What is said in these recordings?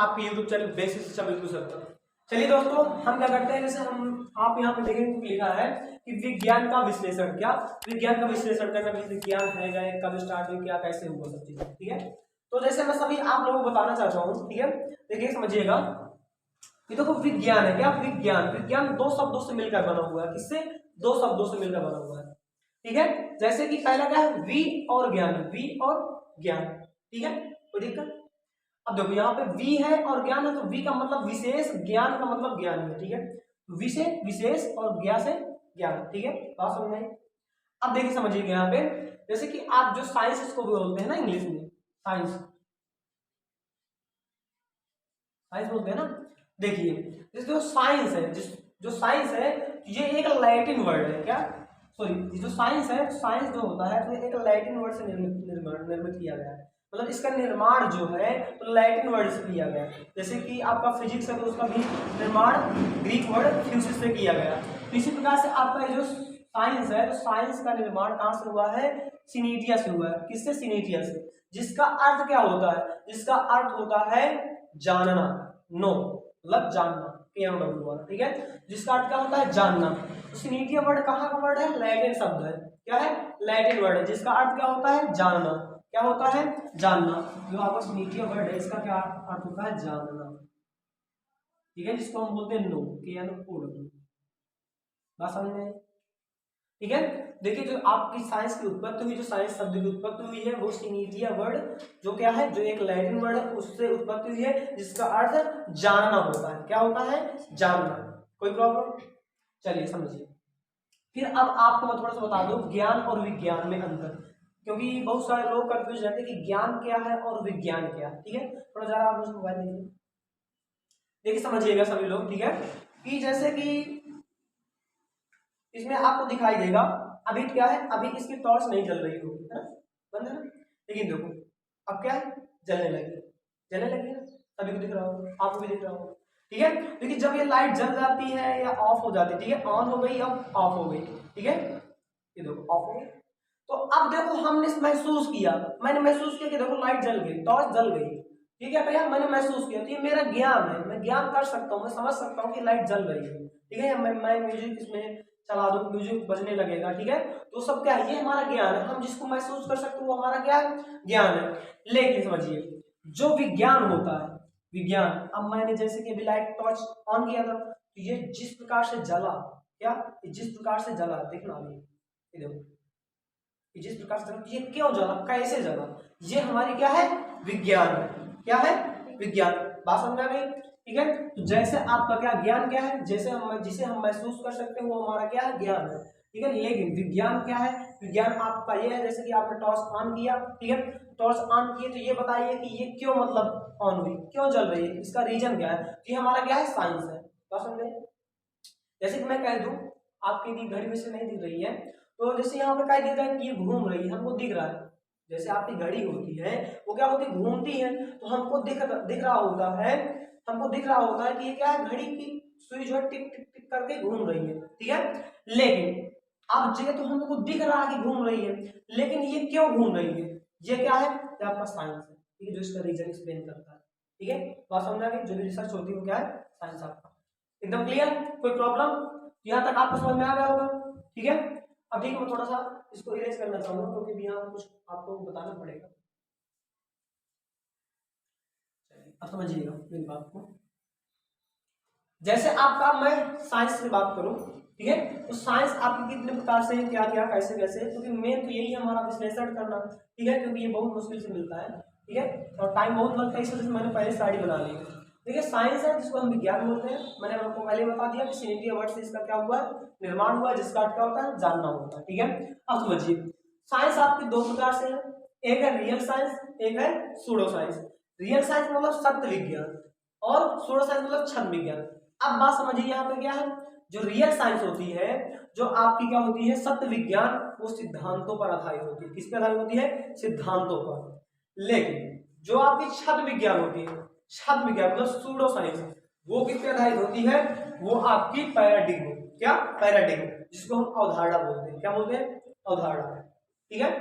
आपके YouTube channel basic शिक्षा बिल्कुल सर। चलिए दोस्तों, हम क्या करते हैं, जैसे हम आप यहाँ पे देखेंगे लिखा है कि विज्ञान का विश्लेषण। क्या विज्ञान का विश्लेषण करना, विज्ञान है क्या, कब स्टार्ट हुई, क्या कैसे हुआ, सब चीजें। ठीक है, तो जैसे मैं सभी आप लोगों को बताना चाहता हूँ। ठीक है, देखिए समझिएगा, ये देखो विज्ञान है। क्या विज्ञान, विज्ञान दो शब्दों से मिलकर बना हुआ है। किससे? दो शब्दों से मिलकर बना हुआ है। ठीक है, जैसे कि पहला क्या है, वी और ज्ञान, वी और ज्ञान। ठीक है, कोई दिक्कत? अब देखो यहाँ पे वी है और ज्ञान है, तो वी का मतलब विशेष, ज्ञान का मतलब ज्ञान है। ठीक है, वी से विशेष और ज्ञान से ज्ञान। ठीक है, बात समझ में आई? अब देखिए समझिएगा यहाँ पे, जैसे कि आप जो साइंस इसको बोलते हैं ना इंग्लिश में, साइंस, साइंस बोलते हैं ना। देखिए जैसे जो साइंस है, जो साइंस है ये एक लैटिन वर्ड है। क्या, सॉरी, जो साइंस है, साइंस जो होता है तो एक लैटिन वर्ड से निर्मित किया गया है। मतलब इसका निर्माण जो है तो लैटिन वर्ड से किया गया है। जैसे कि आपका फिजिक्स है तो उसका भी निर्माण ग्रीक वर्ड फ्यूसिस से किया गया। तो इसी प्रकार से आपका जो साइंस है, तो साइंस का निर्माण कहाँ से हुआ है? सिनेटिया से हुआ है। किससे? सिनेटिया से। जिसका अर्थ क्या होता है? जिसका अर्थ होता है जानना, नो मतलब जानना, ठीक है, जिसका अर्थ क्या होता है? जानना। तो सिनेटिया वर्ड कहाँ का वर्ड है? लैटिन शब्द है। क्या है? लैटिन वर्ड है, जिसका अर्थ क्या होता है? जानना। क्या होता है? जानना। जो आपका सिनेटिया वर्ड है इसका क्या अर्थ होता है? जानना। ठीक है, जिसको हम बोलते हैं नो, बात समझ में? ठीक है, देखिए जो आपकी साइंस की उत्पत्ति हुई, जो साइंस शब्द की उत्पत्ति हुई है वो सिनेटिया वर्ड जो क्या है, जो एक लैटिन वर्ड है उससे उत्पत्ति हुई है, जिसका अर्थ जानना होता है। क्या होता है? जानना। कोई प्रॉब्लम? चलिए समझिए। फिर अब आपको मैं थोड़ा सा बता दूं ज्ञान और विज्ञान में अंतर, क्योंकि बहुत सारे लोग कंफ्यूज रहते हैं कि ज्ञान क्या है और विज्ञान क्या है। ठीक है, थोड़ा जरा आप मुझे मोबाइल देखिए, देखिए समझिएगा सभी लोग। ठीक है, कि जैसे कि इसमें आपको दिखाई देगा अभी क्या है, अभी इसकी टॉर्च नहीं जल रही होगी, है ना, बंद है ना, लेकिन देखो अब क्या है, जलने लगी, जलने लगी ना, सभी को दिख रहा होगा, आपको भी दिख रहा होगा। ठीक है, लेकिन जब ये लाइट जल जाती है या ऑफ हो जाती है, ठीक है, ऑन हो गई अब ऑफ हो गई, ठीक है, ये देखो ऑफ हो गई। तो अब देखो हमने महसूस किया, मैंने महसूस किया कि देखो लाइट जल गई, टॉर्च जल गई, ठीक है भैया, मैंने महसूस किया, तो ये मेरा ज्ञान है, मैं ज्ञान कर सकता हूँ, मैं समझ सकता हूँ कि लाइट जल रही है। ठीक है, मैं म्यूजिक इसमें चला दो, म्यूजिक बजने लगेगा। ठीक है, तो सब क्या है, ये हमारा ज्ञान है, हम जिसको महसूस कर सकते हैं वो हमारा क्या है? ज्ञान है। लेकिन समझिए जो विज्ञान होता है, विज्ञान, अब मैंने जैसे कि अभी लाइट टॉर्च ऑन किया था, तो ये जिस प्रकार से जला, क्या, जिस प्रकार से जला, देखना अभी, ये देखो, जिस प्रकार से जला, ये क्यों जला, कैसे जला, ये हमारी क्या है? विज्ञान है। क्या है? विज्ञान। बात समझ में आ गई? ठीक है, तो जैसे आपका क्या ज्ञान क्या है, जैसे हम जिसे हम महसूस कर सकते हैं वो हमारा क्या है? ज्ञान है। ठीक है, लेकिन विज्ञान क्या है? विज्ञान आपका ये है, जैसे कि आपने टॉर्च ऑन किया, ठीक है, टॉर्च ऑन किए, तो ये बताइए कि ये क्यों मतलब ऑन हुई, क्यों जल रही है, इसका रीजन क्या है? ये हमारा क्या है? साइंस है। बात समझे? जैसे कि मैं कह दूं आपकी भी घड़ी में से नहीं दिख रही है, तो जैसे यहाँ पे क्या दिख रहा है कि ये घूम रही है, हमको दिख रहा है, जैसे आपकी घड़ी होती है वो क्या होती है? घूमती है, तो हमको दिख रहा होता है, हमको दिख रहा होता है कि ये क्या है? घड़ी की सुई जो है टिक टिक टिक करके घूम रही है। ठीक है, लेकिन अब जगह तो हमको दिख रहा है कि घूम रही है, लेकिन ये क्यों घूम रही है? ये क्या है? ये आपका साइंस है। ठीक है, जो इसका रीजन एक्सप्लेन करता है। ठीक है, बात समझ आ गई? जो भी रिसर्च होती है वो क्या है? साइंस आपका। एकदम क्लियर? कोई प्रॉब्लम? यहाँ तक आपको समझ में आ गया होगा। ठीक है, अब ठीक है, मैं थोड़ा सा इसको इरेज करना चाहूंगा क्योंकि यहाँ कुछ आपको बताना पड़ेगा। अब समझिएगा मेरी बात को। जैसे आपका मैं साइंस की बात करूं, ठीक है, तो साइंस आपकी कितने प्रकार से, क्या क्या, कैसे कैसे, क्योंकि मेन तो यही है हमारा विश्लेषण करना। ठीक है, क्योंकि ये बहुत मुश्किल से मिलता है। ठीक है, और टाइम बहुत लगता है, इस वजह से मैंने पहले स्टडी बना ली। देखिए साइंस है जिसको हम विज्ञान बोलते हैं, मैंने आपको पहले बता दिया कि सिनेटिया वर्ड से इसका क्या हुआ, निर्माण हुआ, जिसका अर्थ क्या होता है? जानना होता है। ठीक है, अब समझिए साइंस आपकी दो प्रकार से है, एक है रियल साइंस, एक है सूडो साइंस। रियल साइंस मतलब सत्य विज्ञान और सूडो साइंस मतलब छद्म विज्ञान। अब बात समझिए यहाँ पे क्या है, जो रियल साइंस होती है, जो आपकी क्या होती है? सत्य विज्ञान, वो सिद्धांतों पर आधारित होती है। किस पर आधारित होती है? सिद्धांतों पर। लेकिन जो आपकी छद्म विज्ञान होती है, छद्म विज्ञान मतलब सूडो साइंस, वो किस पे आधारित होती है? वो आपकी पैराडिग्म, क्या? पैराडिग्म, जिसको हम अवधारणा बोलते हैं। क्या बोलते हैं? अवधारणा। ठीक है,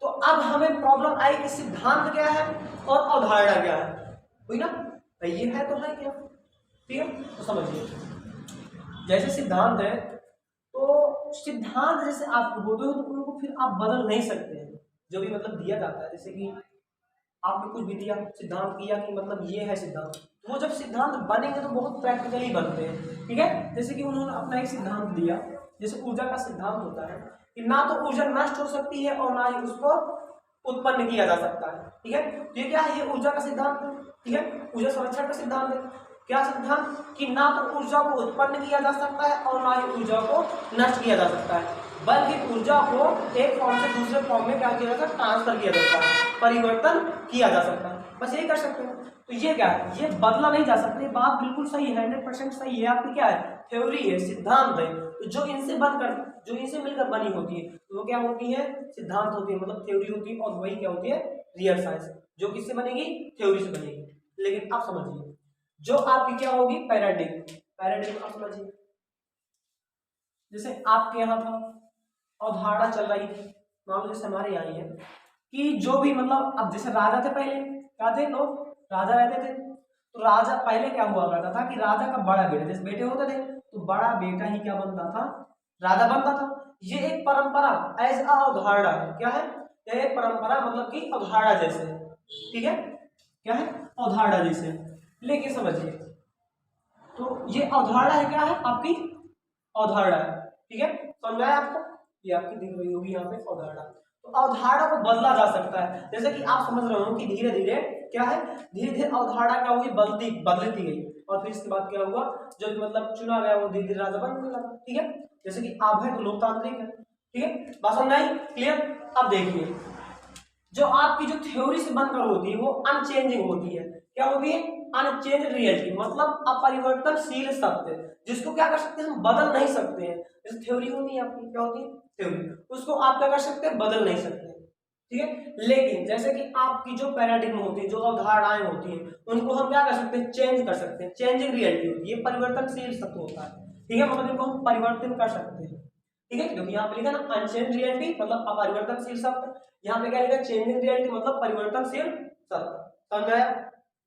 तो अब हमें प्रॉब्लम आई कि सिद्धांत क्या है और अवधारणा क्या है, हुई ना? भाई ये है तो है क्या, ठीक है। तो समझिए जैसे सिद्धांत है, तो सिद्धांत जैसे आप होते हो तो उनको फिर आप बदल नहीं सकते हैं, जो भी मतलब दिया जाता है। जैसे कि आपने कुछ भी दिया, सिद्धांत किया कि मतलब ये है सिद्धांत, तो वो जब सिद्धांत बनेंगे तो बहुत प्रैक्टिकली बनते हैं, ठीक है। जैसे कि उन्होंने अपना एक सिद्धांत दिया, जैसे ऊर्जा का सिद्धांत होता है कि ना तो ऊर्जा नष्ट हो सकती है और ना ही उसको उत्पन्न किया जा सकता है, ठीक है। तो ये क्या है, ये ऊर्जा का सिद्धांत है, ठीक है, ऊर्जा संरक्षण का सिद्धांत है। क्या सिद्धांत कि ना तो ऊर्जा को उत्पन्न किया जा सकता है और ना ही ऊर्जा को नष्ट किया जा सकता है, बल्कि ऊर्जा को एक फॉर्म से दूसरे फॉर्म में क्या किया जाता है, ट्रांसफर किया जाता है, परिवर्तन किया जा सकता है, बस यही कर सकते हैं। तो ये क्या है, ये बदला नहीं जा सकता, ये बात बिल्कुल सही है, 100% सही है आपकी। क्या है, थ्योरी है, सिद्धांत है, तो जो इनसे बनकर, जो इनसे मिलकर बनी होती है तो वो क्या होती है, सिद्धांत होती है, मतलब थ्योरी होती है, और वही क्या होती है, रियल साइंस, जो किससे बनेगी, थ्योरी से बनेगी। लेकिन आप समझिए जो आपकी क्या होगी, पैराडिग्म, पैराडिग्म आप समझिए। जैसे आपके यहाँ था अवधारणा चल रही थी, मान लो जैसे हमारे यहाँ है कि जो भी मतलब, अब जैसे राजा थे पहले, क्या थे लोग, राजा रहते थे, तो राजा पहले क्या हुआ करता था कि राजा का बड़ा बेटा, जैसे बेटे होते थे तो बड़ा बेटा ही क्या बनता था, राजा बनता था। ये एक परंपरा एज अ अवधारणा है, क्या है, यह एक परंपरा मतलब कि अवधारणा जैसे, ठीक है, क्या है, अवधारणा जैसे। लेकिन समझिए तो ये अवधारणा है, क्या है आपकी, अवधारणा है, ठीक है, समझ में आया आपको, ये आपकी दिख रही होगी यहाँ पे अवधारणा। तो अवधारणा को बदला जा सकता है, जैसे कि आप समझ रहे हो कि धीरे धीरे क्या है, धीरे धीरे अवधारणा क्या हुई, बदलती गई, और फिर इसके बाद क्या हुआ, जो मतलब चुना गया वो धीरे धीरे राजा बनने लगा, ठीक है। जैसे कि आप है तो लोकतांत्रिक है, ठीक है, बात समझ आई, क्लियर। अब देखिए जो आपकी जो थ्योरी से बनकर होती है वो अनचेंजिंग होती है, क्या होती है, अनचेंज रियलिटी, मतलब अपरिवर्तनशील सत्य, जिसको क्या कर सकते हैं, हम बदल नहीं सकते हैं। जैसे थ्योरी होती है आपकी, क्या होती है, थ्योरी, उसको आप क्या कर सकते हैं, बदल नहीं सकते, ठीक है। लेकिन जैसे कि आपकी जो पैराडिग्म होती है, जो अवधारणाएं होती हैं, उनको हम क्या कर सकते हैं, चेंज कर सकते हैं, चेंजिंग रियलिटी होती है, परिवर्तनशील सत्य होता है, ठीक है, मतलब इनको हम परिवर्तन कर सकते हैं, ठीक है। क्योंकि यहाँ पे लिखा ना अनचेंज रियलिटी मतलब अपरिवर्तनशील सत्य, यहाँ पे क्या लिखा, चेंजिंग रियलिटी मतलब परिवर्तनशील सत्य, समझ आया,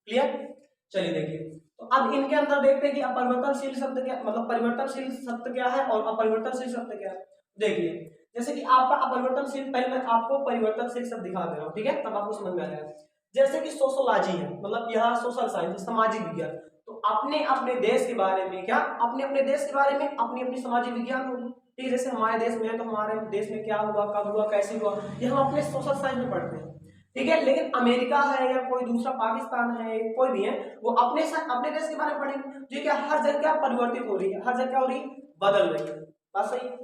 क्लियर। चलिए देखिए, तो अब इनके अंदर देखते हैं कि अपरिवर्तनशील सत्य क्या, मतलब परिवर्तनशील सत्य क्या है और अपरिवर्तनशील सत्य क्या है। देखिए जैसे कि आपका अपरिवर्तनशील, पहले मैं आपको परिवर्तनशील शब्द दिखा दे रहा हूँ, ठीक है, तब आपको समझ में आ जाएगा। जैसे कि सोशोलॉजी है, मतलब यहाँ सोशल साइंस, सामाजिक विज्ञान, तो अपने अपने देश के बारे में क्या, अपने अपने देश के बारे में अपनी अपनी सामाजिक विज्ञान होगी, ठीक है। जैसे हमारे देश में है तो हमारे देश में क्या हुआ, कब हुआ, कैसे हुआ, ये हम अपने सोशल साइंस में पढ़ते हैं, ठीक है। लेकिन अमेरिका है या कोई दूसरा पाकिस्तान है, कोई भी है, वो अपने देश के बारे में पढ़ेंगे, जो क्या हर जगह क्या परिवर्तित हो रही है, हर जगह क्या हो रही है, बदल रही है, बात सही है।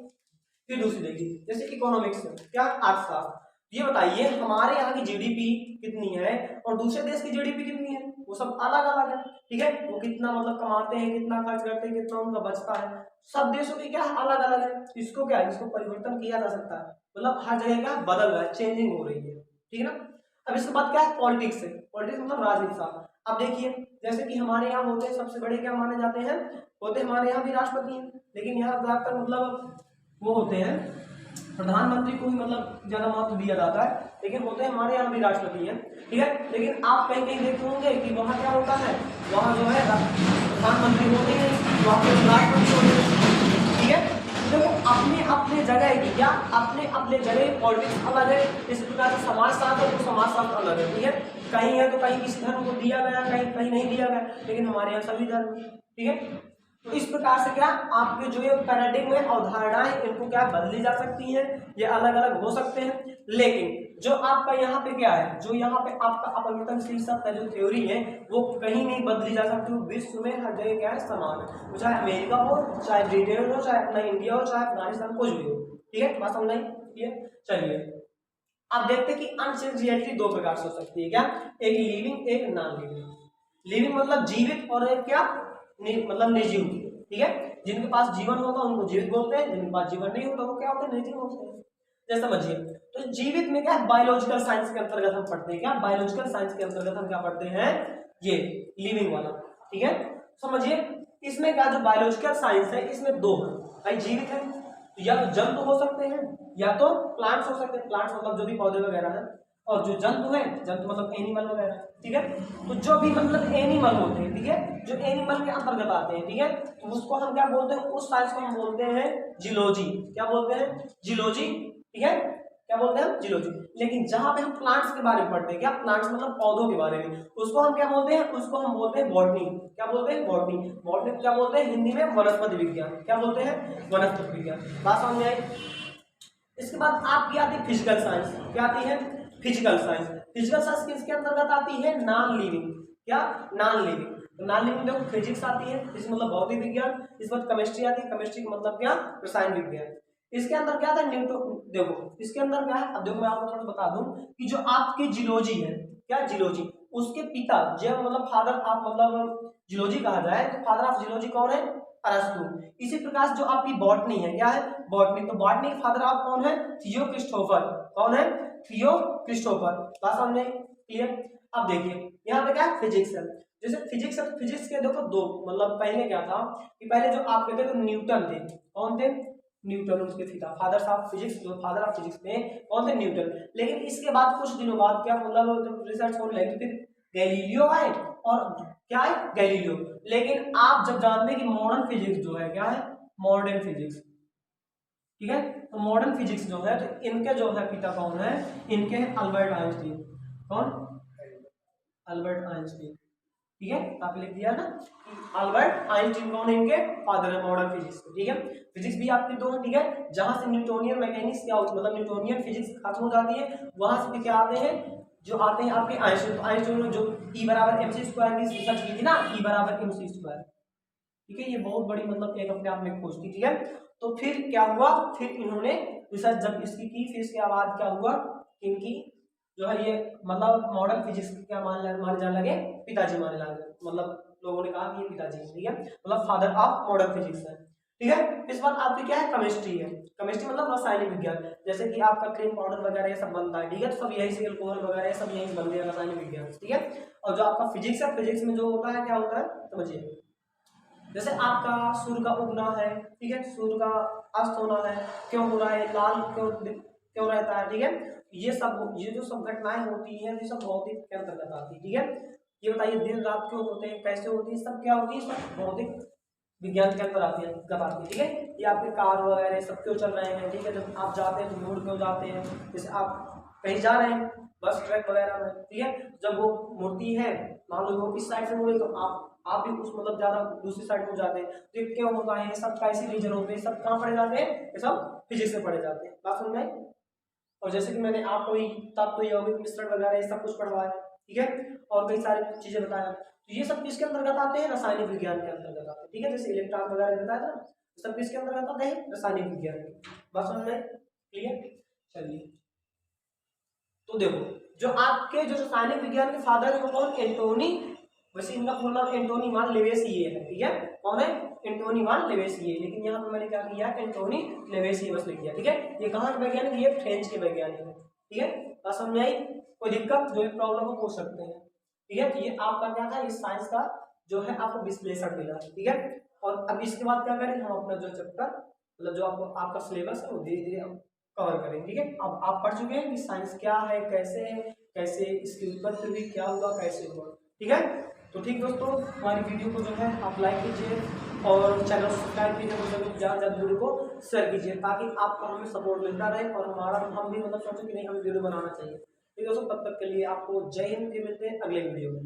फिर दूसरी देखिए, जैसे इकोनॉमिक्स क्या, अर्थशास्त्र, ये बताइए हमारे यहाँ की जीडीपी कितनी है और दूसरे देश की जीडीपी कितनी है, वो सब अलग अलग है, ठीक है। वो कितना मतलब कमाते हैं, कितना खर्च करते हैं, कितना उनका बचता है, सब देशों की क्या अलग अलग है। इसको क्या है, इसको परिवर्तन किया जा सकता है, मतलब हर जगह क्या बदल रहा है, चेंजिंग हो रही है, ठीक है ना। अब इसके बाद क्या है, पॉलिटिक्स है, पॉलिटिक्स मतलब राजनीति शास्त्र। अब देखिए जैसे कि हमारे यहाँ होते हैं सबसे बड़े क्या माने जाते हैं, होते हमारे यहाँ भी राष्ट्रपति हैं, लेकिन यहाँ ज्यादातर मतलब वो होते हैं प्रधानमंत्री को ही मतलब ज्यादा महत्व दिया जाता है, लेकिन होते हैं हमारे यहाँ भी राष्ट्रपति हैं, ठीक है। लेकिन आप कहीं कहीं देखे होंगे कि वहाँ क्या होता है, वहाँ जो है प्रधानमंत्री होते हैं, वहाँ पे राष्ट्रपति होते हैं, ठीक है। तो अपने अपने जगह की क्या, अपने अपने जगह पॉलिटिक्स अलग है, इस प्रकार से समाजशास्त्र तो समाजशास्त्र अलग है, ठीक है। कहीं है तो कहीं किसी धर्म को दिया गया, कहीं कहीं नहीं दिया गया, लेकिन हमारे यहाँ सभी धर्म, ठीक है। तो इस प्रकार से क्या आपके जो ये पैराडिग्म है, अवधारणाएं, इनको क्या बदली जा सकती हैं, ये अलग अलग हो सकते हैं। लेकिन जो आपका यहाँ पे क्या है, जो यहाँ पे आपका अपरिवर्तनशील सत्य जो थ्योरी है वो कहीं नहीं बदली जा सकती, विश्व में हर जगह क्या है, समान है, वो चाहे अमेरिका हो, चाहे ब्रिटेन हो, चाहे अपना इंडिया हो, चाहे अफगानिस्तान, कुछ भी हो, ठीक है, बात समझ आई, ठीक है। चलिए अब देखते हैं कि अनचेंज रियलिटी दो प्रकार से हो सकती है, क्या, एक लिविंग, एक नॉन लिविंग। लिविंग मतलब जीवित और एक क्या मतलब निर्जीव, ठीक है। जिनके पास जीवन होता है उनको जीवित बोलते हैं, जिनके पास जीवन नहीं होता वो क्या होते हैं, निर्जीव होते हैं। जैसे समझिए तो जीवित में क्या बायोलॉजिकल साइंस के अंतर्गत हम पढ़ते हैं, क्या बायोलॉजिकल साइंस के अंतर्गत हम क्या पढ़ते हैं, ये लिविंग वाला, ठीक है। समझिए इसमें क्या जो बायोलॉजिकल साइंस है इसमें दो है, भाई जीवित है तो या तो जंतु हो सकते हैं या तो प्लांट्स हो सकते हैं, प्लांट्स मतलब जो भी पौधे वगैरह है, और जो जंतु है, जंतु मतलब एनिमल वगैरह, ठीक है। तो जो भी मतलब एनिमल होते हैं, ठीक है, जो एनिमल के अंतर्गत आते हैं, ठीक है, तो उसको हम क्या बोलते हैं, उस साइंस को हम बोलते हैं जियोलॉजी। क्या बोलते हैं? जियोलॉजी, ठीक है, क्या बोलते हैं हम? जियोलॉजी। लेकिन जहां पे हम प्लांट्स के बारे में पढ़ते हैं, क्या प्लांट्स मतलब पौधों के बारे में, उसको हम क्या बोलते हैं? उसको हम बोलते हैं बॉटनी। क्या बोलते हैं? बॉटनी। बॉटनी क्या बोलते हैं हिंदी में? वनस्पति विज्ञान। क्या बोलते हैं? वनस्पति विज्ञान। बात समझ में आई? इसके बाद आपकी आती है फिजिकल साइंस। क्या आती है? Physical science. फिजिकल साइंस किसके अंतर्गत आती है? Non living. क्या? Non living. तो नॉन लिविंग देखो फिजिक्स आती है, फिजिक्स मतलब भौतिक विज्ञान। इस बाद केमिस्ट्री आती है, केमिस्ट्री का मतलब क्या? रसायन विज्ञान। इसके अंदर क्या था? न्यूटन। देखो इसके अंदर क्या है, अब देखो मैं आपको थोड़ा बता दूं कि जो आपकी जियोलॉजी है, क्या जियोलॉजी, उसके पिता जो मतलब फादर आप मतलब जियोलॉजी कहा जाए तो फादर ऑफ जियोलॉजी कौन है? अरस्तु। इसी प्रकार जो आपकी बॉटनी है, क्या है? बॉटनी। तो बॉटनी के फादर ऑफ कौन है? थियो क्रिस्टोफर। कौन है? थियो क्रिस्टोफर। बात समझ में क्लियर? अब देखिए यहाँ पे क्या है? फिजिक्स है। जैसे फिजिक्स है, फिजिक्स के देखो दो मतलब पहले क्या था कि पहले जो आप कहते तो न्यूटन थे। कौन थे? न्यूटन। उसके पिता फादर ऑफ फिजिक्स, जो फादर ऑफ फिजिक्स थे कौन थे? न्यूटन। लेकिन इसके बाद कुछ दिनों बाद क्या मतलब जब रिसर्च होने लगी फिर गैलीलियो आए। और क्या है? गैलीलियो। लेकिन आप जब जानते हैं कि मॉडर्न फिजिक्स जो है, क्या है? मॉडर्न फिजिक्स, ठीक है। तो मॉडर्न फिजिक्स जो है, तो इनके जो है पिता कौन है? इनके हैं अल्बर्ट आइंस्टीन। कौन? अल्बर्ट आइंस्टीन, ठीक है। आप लिख दिया ना कि अल्बर्ट आइंस्टीन कौन है? इनके फादर है मॉडर्न फिजिक्स, ठीक है। फिजिक्स भी आपके दो, ठीक है। जहां से न्यूटोनियन मैकेनिक्स क्या होती है मतलब न्यूटोनियन फिजिक्स खत्म हो जाती है, वहां से क्या आते हैं? जो आते हैं आपके आइंस्टीन। आइंस्टीन ने जो E बराबर mc स्क्वायर की रिसर्च की थी ना, E बराबर mc स्क्वायर, ठीक है। ये बहुत बड़ी मतलब एक अपने आप में खोज थी, ठीक है। तो फिर क्या हुआ? फिर इन्होंने रिसर्च जब इसकी की, फिर इसके बाद क्या हुआ? इनकी जो है ये मतलब मॉडर्न फिजिक्स क्या माने जाने लगे? पिताजी माने लगे। मतलब लोगों ने कहा कि ये पिताजी है, ठीक है, मतलब फादर ऑफ मॉडर्न फिजिक्स है, ठीक है। इस बात आपकी क्या है? केमिस्ट्री है। केमिस्ट्री मतलब रासायनिक विज्ञान। जैसे कि आपका क्रीम पाउडर वगैरह ये सब बनता है, ठीक है, तो सब यही से अल्कोहल वगैरह सब यही से बनते हैं, रासायनिक विज्ञान, ठीक है। और जो आपका फिजिक्स है, फिजिक्स में जो होता है क्या होता है समझिए। जैसे आपका सूर्य का उगना है, ठीक है, सूर्य का अस्त होना है, क्यों हो रहा है, लाल क्यों रहता है, ठीक है। ये जो सब घटनाएं होती हैं ये सब भौतिक के अंतर्गत आती है, ठीक है। ये बताइए दिन रात क्यों होते हैं, कैसे होती है, सब क्या होती है, सब भौतिक विज्ञान के अंदर आती है, ठीक है। ये आपके कार वगैरह सब क्यों चल रहे हैं, ठीक है, जब आप जाते हैं तो मोड़ क्यों जाते हैं, जैसे आप कहीं जा रहे हैं बस ट्रक वगैरह में, ठीक है, जब वो मुड़ती है मान लो वो इस साइड से मुड़े तो आप भी उस मतलब ज्यादा दूसरी साइड को जाते हैं, तो ये क्यों होता है, ये सब कैसे रीजन होते हैं, सब कहाँ पढ़े जाते हैं, ये सब फिजिक्स में पढ़े जाते हैं। बात समझ में? और जैसे कि मैंने आपको तत्व यौगिक मिश्रण वगैरह ये सब कुछ पढ़वाया, ठीक है, और कई सारी चीजें बताया, तो ये सब किसके अंतर्गत आते हैं? रासायनिक विज्ञान के अंतर्गत आते हैं, ठीक है। जैसे इलेक्ट्रॉन वगैरह बताया था ना, सब किसके अंतर्गत आते हैं? रासायनिक विज्ञान के। बात समझ में क्लियर? चलिए तो देखो जो आपके जो रासायनिक विज्ञान के फादर है वो कौन? एंटोनी, वैसे इनका पूरा नाम एंटोनी मान लेवेसिए है, ठीक है। कौन है? एंटोनी मान लेवेसिए, लेकिन यहाँ पे मैंने क्या किया? एंटोनी लेवेसिए बस लिख दिया, ठीक है। ये कहाँ के वैज्ञानिक? ये फ्रेंच के वैज्ञानिक है, ठीक है। बात समझ में आई? कोई दिक्कत जो भी प्रॉब्लम हो पूछ सकते हैं, ठीक है। तो ये आपका क्या था? इस साइंस का जो है आपको विश्लेषण मिला, ठीक है। और अब इसके बाद क्या करें हम? अपना जो चैप्टर मतलब जो आपको आपका सिलेबस है वो धीरे धीरे हम कवर करेंगे, ठीक है। अब आप पढ़ चुके हैं कि साइंस क्या है, कैसे है, कैसे इसकी उत्पत्ति हुई, क्या हुआ, कैसे हुआ, ठीक है। तो ठीक दोस्तों, हमारी वीडियो को जो है आप लाइक कीजिए और चैनल सब्सक्राइब कीजिए, तो ज़्यादा से ज़्यादा वीडियो को शेयर कीजिए ताकि आपको हमें सपोर्ट मिलता रहे और हम भी मतलब सोचें कि नहीं हमें वीडियो बनाना चाहिए। ठीक है दोस्तों, तब तक के लिए आपको जय हिंद, मिलते हैं अगले वीडियो में।